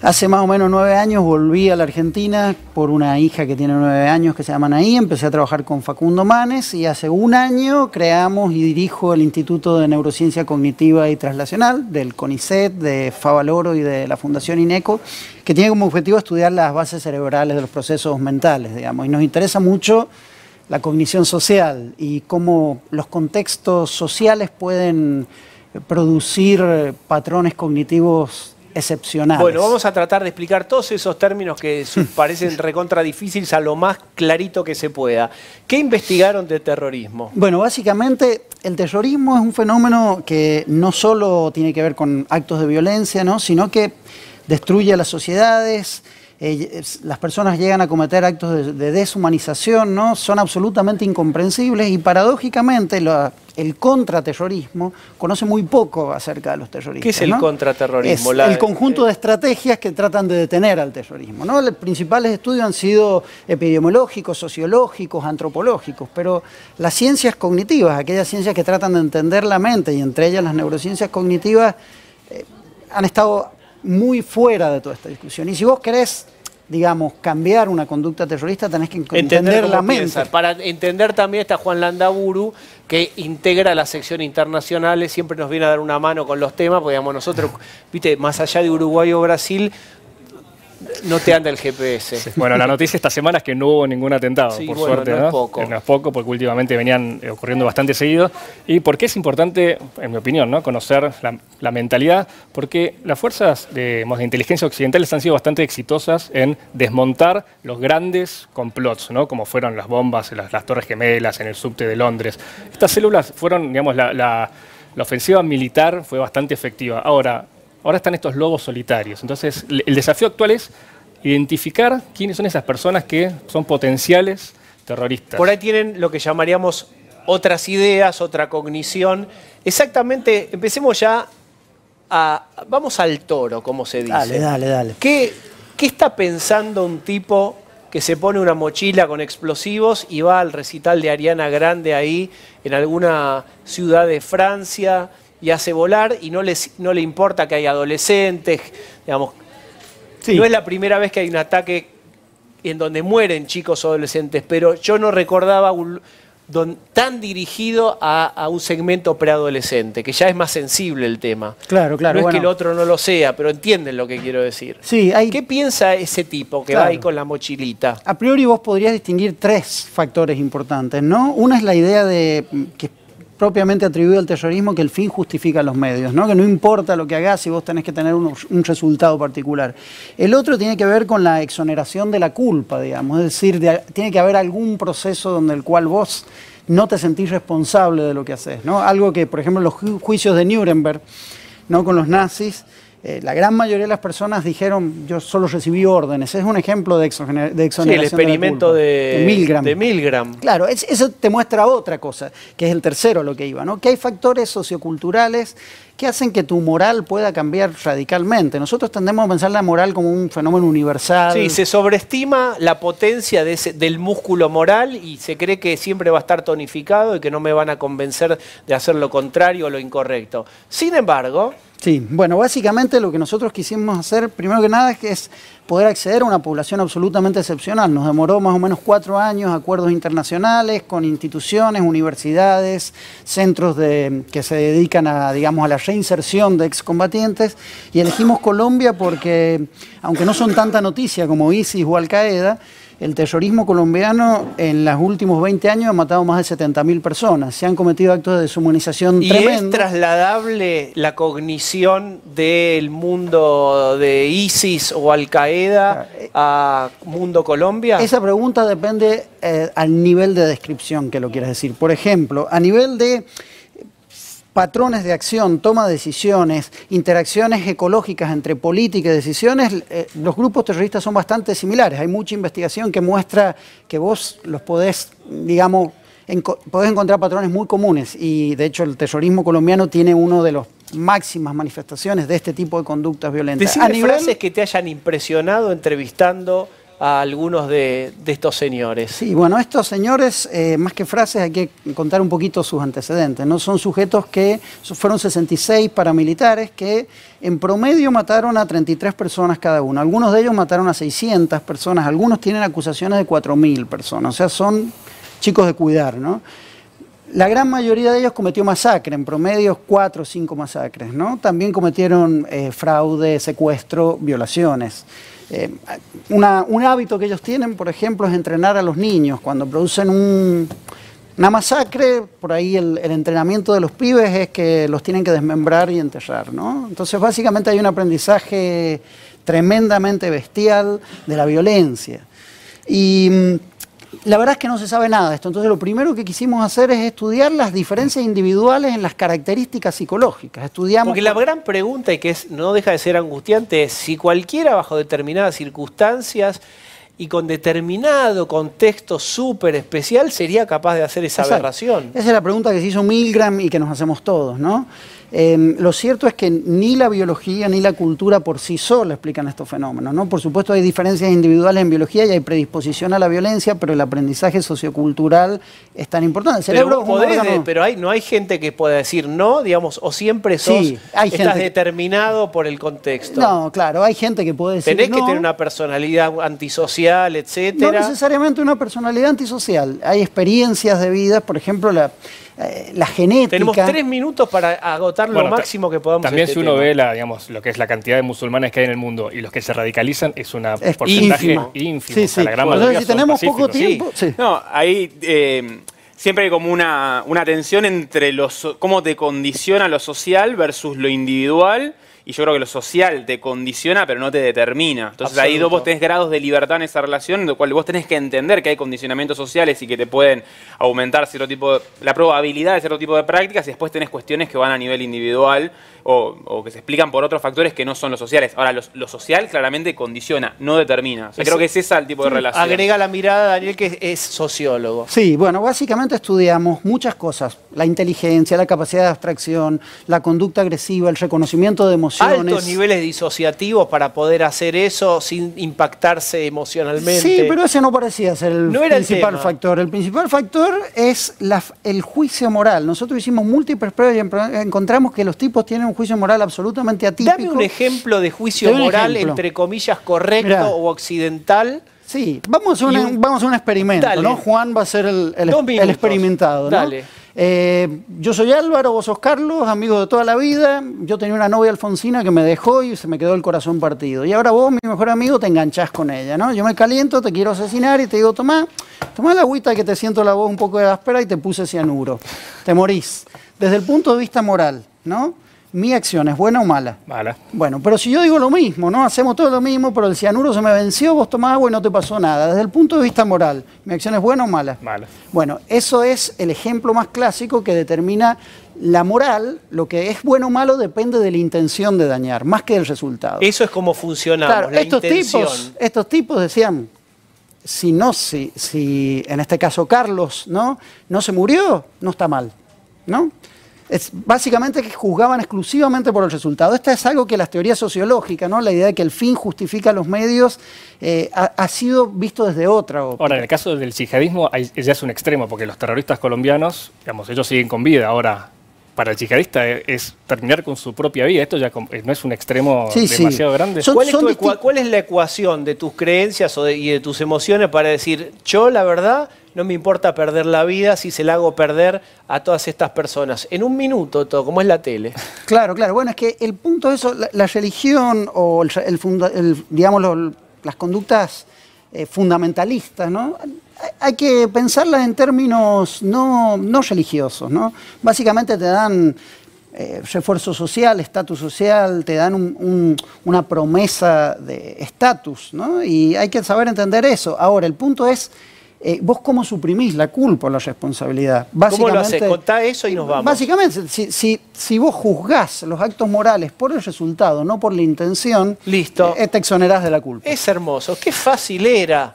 Hace más o menos 9 años volví a la Argentina por una hija que tiene 9 años que se llama Anaí. Empecé a trabajar con Facundo Manes y hace un año creamos y dirijo el Instituto de Neurociencia Cognitiva y Translacional del CONICET, de Favaloro y de la Fundación INECO, que tiene como objetivo estudiar las bases cerebrales de los procesos mentales, digamos. Y nos interesa mucho la cognición social y cómo los contextos sociales pueden producir patrones cognitivos excepcionales. Bueno, vamos a tratar de explicar todos esos términos que parecen recontra difíciles a lo más clarito que se pueda. ¿Qué investigaron de terrorismo? Bueno, básicamente el terrorismo es un fenómeno que no solo tiene que ver con actos de violencia, ¿no?, sino que destruye a las sociedades. Las personas llegan a cometer actos de deshumanización, ¿no? Son absolutamente incomprensibles y paradójicamente el contraterrorismo conoce muy poco acerca de los terroristas. ¿Qué es el contraterrorismo? Es el conjunto de estrategias que tratan de detener al terrorismo, ¿no? Los principales estudios han sido epidemiológicos, sociológicos, antropológicos, pero las ciencias cognitivas, aquellas ciencias que tratan de entender la mente, y entre ellas las neurociencias cognitivas, han estado muy fuera de toda esta discusión. Y si vos querés, digamos, cambiar una conducta terrorista, tenés que entender la mente. Piensa. Para entender también está Juan Landaburu, que integra la sección internacionales, siempre nos viene a dar una mano con los temas, porque digamos, nosotros, viste, más allá de Uruguay o Brasil, no te anda el GPS. Sí. Bueno, la noticia esta semana es que no hubo ningún atentado, sí, por bueno, suerte. no es poco. No es poco, porque últimamente venían ocurriendo bastante seguido. ¿Y por qué es importante, en mi opinión, ¿no?, conocer la mentalidad? Porque las fuerzas de inteligencia occidentales han sido bastante exitosas en desmontar los grandes complots, ¿no?, como fueron las bombas, las Torres Gemelas, en el subte de Londres. Estas células fueron, digamos, la ofensiva militar fue bastante efectiva. Ahora están estos lobos solitarios. Entonces, el desafío actual es identificar quiénes son esas personas que son potenciales terroristas. Por ahí tienen lo que llamaríamos otras ideas, otra cognición. Exactamente, empecemos ya vamos al toro, como se dice. Dale. ¿Qué está pensando un tipo que se pone una mochila con explosivos y va al recital de Ariana Grande ahí en alguna ciudad de Francia y hace volar y no le importa que hay adolescentes, digamos? Sí. No es la primera vez que hay un ataque en donde mueren chicos o adolescentes, pero yo no recordaba tan dirigido a un segmento preadolescente, que ya es más sensible el tema. Claro. No es que el otro no lo sea, pero entienden lo que quiero decir. Sí, ¿Qué piensa ese tipo que va ahí con la mochilita? A priori vos podrías distinguir 3 factores importantes, ¿no? Una es la idea de que propiamente atribuido al terrorismo, que el fin justifica los medios, ¿no? Que no importa lo que hagas si vos tenés que tener un resultado particular. El otro tiene que ver con la exoneración de la culpa, digamos, es decir, tiene que haber algún proceso donde el cual vos no te sentís responsable de lo que haces, ¿no? Algo que, por ejemplo, en los juicios de Nuremberg, ¿no?, con los nazis, la gran mayoría de las personas dijeron, yo solo recibí órdenes. Es un ejemplo de exoneración. Sí, el experimento de Milgram. Claro, eso te muestra otra cosa, que es el tercero a lo que iba, ¿no? Que hay factores socioculturales que hacen que tu moral pueda cambiar radicalmente. Nosotros tendemos a pensar la moral como un fenómeno universal. Sí, se sobreestima la potencia del músculo moral y se cree que siempre va a estar tonificado y que no me van a convencer de hacer lo contrario o lo incorrecto. Sin embargo... Sí, bueno, básicamente lo que nosotros quisimos hacer, primero que nada, es poder acceder a una población absolutamente excepcional. Nos demoró más o menos 4 años, acuerdos internacionales con instituciones, universidades, centros que se dedican a, digamos, a la reinserción de excombatientes, y elegimos Colombia porque, aunque no son tanta noticia como ISIS o Al Qaeda, el terrorismo colombiano en los últimos 20 años ha matado más de 70.000 personas. Se han cometido actos de deshumanización tremendos. ¿Y es trasladable la cognición del mundo de ISIS o Al Qaeda a mundo Colombia? Esa pregunta depende al nivel de descripción que lo quieras decir. Por ejemplo, a nivel de patrones de acción, toma de decisiones, interacciones ecológicas entre política y decisiones, los grupos terroristas son bastante similares. Hay mucha investigación que muestra que vos los podés, digamos, podés encontrar patrones muy comunes, y de hecho el terrorismo colombiano tiene una de las máximas manifestaciones de este tipo de conductas violentas. Decime frases que te hayan impresionado entrevistando a algunos de estos señores. Sí, bueno, estos señores, más que frases, hay que contar un poquito sus antecedentes, ¿no? Son sujetos que fueron 66 paramilitares que en promedio mataron a 33 personas cada uno. Algunos de ellos mataron a 600 personas, algunos tienen acusaciones de 4.000 personas, o sea, son chicos de cuidar, ¿no? La gran mayoría de ellos cometió masacre, en promedio 4 o 5 masacres, ¿no? También cometieron fraude, secuestro, violaciones. Un hábito que ellos tienen, por ejemplo, es entrenar a los niños. Cuando producen una masacre, por ahí el entrenamiento de los pibes es que los tienen que desmembrar y enterrar, ¿no? Entonces, básicamente hay un aprendizaje tremendamente bestial de la violencia. Y la verdad es que no se sabe nada de esto. Entonces, lo primero que quisimos hacer es estudiar las diferencias individuales en las características psicológicas. Estudiamos... Porque la gran pregunta, y que no deja de ser angustiante, es si cualquiera bajo determinadas circunstancias y con determinado contexto súper especial sería capaz de hacer esa aberración. Esa es la pregunta que se hizo Milgram y que nos hacemos todos, ¿no? Lo cierto es que ni la biología ni la cultura por sí sola explican estos fenómenos, ¿no? Por supuesto hay diferencias individuales en biología y hay predisposición a la violencia, pero el aprendizaje sociocultural es tan importante. El cerebro pero no hay gente que pueda decir no, digamos, o siempre estás determinado por el contexto. No, claro, hay gente que puede decir Tenés que tener una personalidad antisocial, etcétera. No necesariamente una personalidad antisocial. Hay experiencias de vida, por ejemplo, la genética. Tenemos 3 minutos para agotar lo máximo que podamos. También si uno ve lo que es la cantidad de musulmanes que hay en el mundo y los que se radicalizan, es un porcentaje ínfimo. Sí, o sea, la gran Entonces, mayoría si tenemos son poco pacíficos. tiempo... Sí. No, ahí siempre hay como una tensión entre cómo te condiciona lo social versus lo individual. Y yo creo que lo social te condiciona, pero no te determina. Entonces ahí vos tenés grados de libertad en esa relación, en lo cual vos tenés que entender que hay condicionamientos sociales y que te pueden aumentar la probabilidad de cierto tipo de prácticas, y después tenés cuestiones que van a nivel individual o que se explican por otros factores que no son los sociales. Ahora, lo social claramente condiciona, no determina. O sea, creo que es ese el tipo de relación. Agrega la mirada, Daniel, que es sociólogo. Sí, bueno, básicamente estudiamos muchas cosas. La inteligencia, la capacidad de abstracción, la conducta agresiva, el reconocimiento de emociones. Altos niveles disociativos para poder hacer eso sin impactarse emocionalmente. Sí, pero ese no parecía ser el principal factor. El principal factor es el juicio moral. Nosotros hicimos múltiples pruebas y encontramos que los tipos tienen un juicio moral absolutamente atípico. Dame un ejemplo de juicio moral, entre comillas, correcto o occidental. Sí, vamos a hacer un experimento, Dale. ¿no? Juan va a ser el experimentado, ¿no? Dale. Yo soy Álvaro, vos sos Carlos, amigos de toda la vida. Yo tenía una novia Alfonsina que me dejó y se me quedó el corazón partido. Y ahora vos, mi mejor amigo, te enganchás con ella, ¿no? Yo me caliento, te quiero asesinar y te digo, tomá la agüita que te siento la voz un poco de áspera y te puse cianuro. Te morís. Desde el punto de vista moral, ¿no? ¿Mi acción es buena o mala? Mala. Bueno, pero si yo digo lo mismo, ¿no? Hacemos todo lo mismo, pero el cianuro se me venció, vos tomás agua y no te pasó nada. Desde el punto de vista moral, ¿mi acción es buena o mala? Mala. Bueno, eso es el ejemplo más clásico que determina la moral. Lo que es bueno o malo depende de la intención de dañar, más que del resultado. Eso es como funcionamos, claro, la intención. Estos tipos decían, si en este caso Carlos no se murió, no está mal, ¿no? Es básicamente que juzgaban exclusivamente por el resultado. Esto es algo que las teorías sociológicas, ¿no? La idea de que el fin justifica los medios, ha sido visto desde otra óptica. Ahora, en el caso del yihadismo ya es un extremo, porque los terroristas colombianos, digamos, ellos siguen con vida. Ahora, para el yihadista es terminar con su propia vida. Esto ya no es un extremo demasiado grande. ¿Cuál es la ecuación de tus creencias y de tus emociones para decir, yo la verdad no me importa perder la vida si se la hago perder a todas estas personas? En un minuto, todo, como es la tele. Claro. Bueno, es que el punto de eso, la religión o digamos, las conductas fundamentalistas, ¿no? Hay que pensarlas en términos no religiosos, ¿no? Básicamente te dan refuerzo social, estatus social, te dan una promesa de estatus, ¿no? Y hay que saber entender eso. Ahora, el punto es, vos cómo suprimís la culpa o la responsabilidad. ¿Cómo lo haces? Contá eso y nos vamos. Básicamente, si vos juzgás los actos morales por el resultado, no por la intención, listo, te exonerás de la culpa. Es hermoso, qué fácil era.